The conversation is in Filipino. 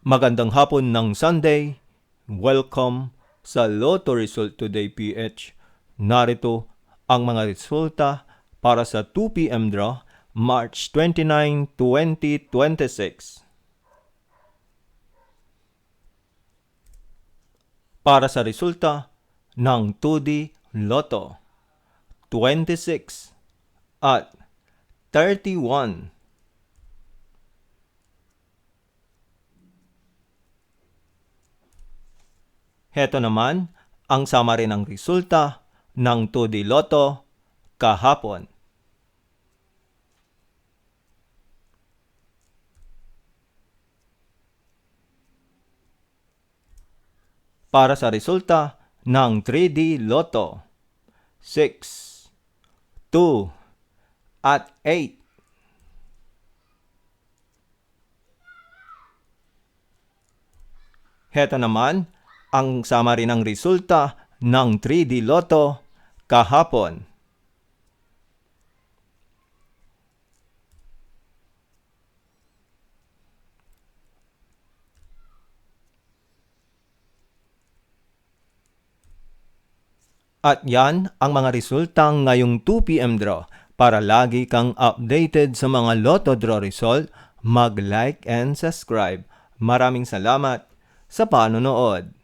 Magandang hapon ng Sunday. Welcome sa Lotto Result Today PH. Narito ang mga resulta para sa 2 p.m. draw, March 29, 2026. Para sa resulta ng 2D Lotto, 26 at 31. Heto naman ang summary ng resulta ng 2D Lotto kahapon. Para sa resulta ng 3D Lotto, 6, 2, at 8. Heto naman ang summary ng resulta ng 3D Lotto kahapon. At yan ang mga resulta ngayong 2 p.m. draw. Para lagi kang updated sa mga Lotto draw result, mag-like and subscribe. Maraming salamat sa panonood.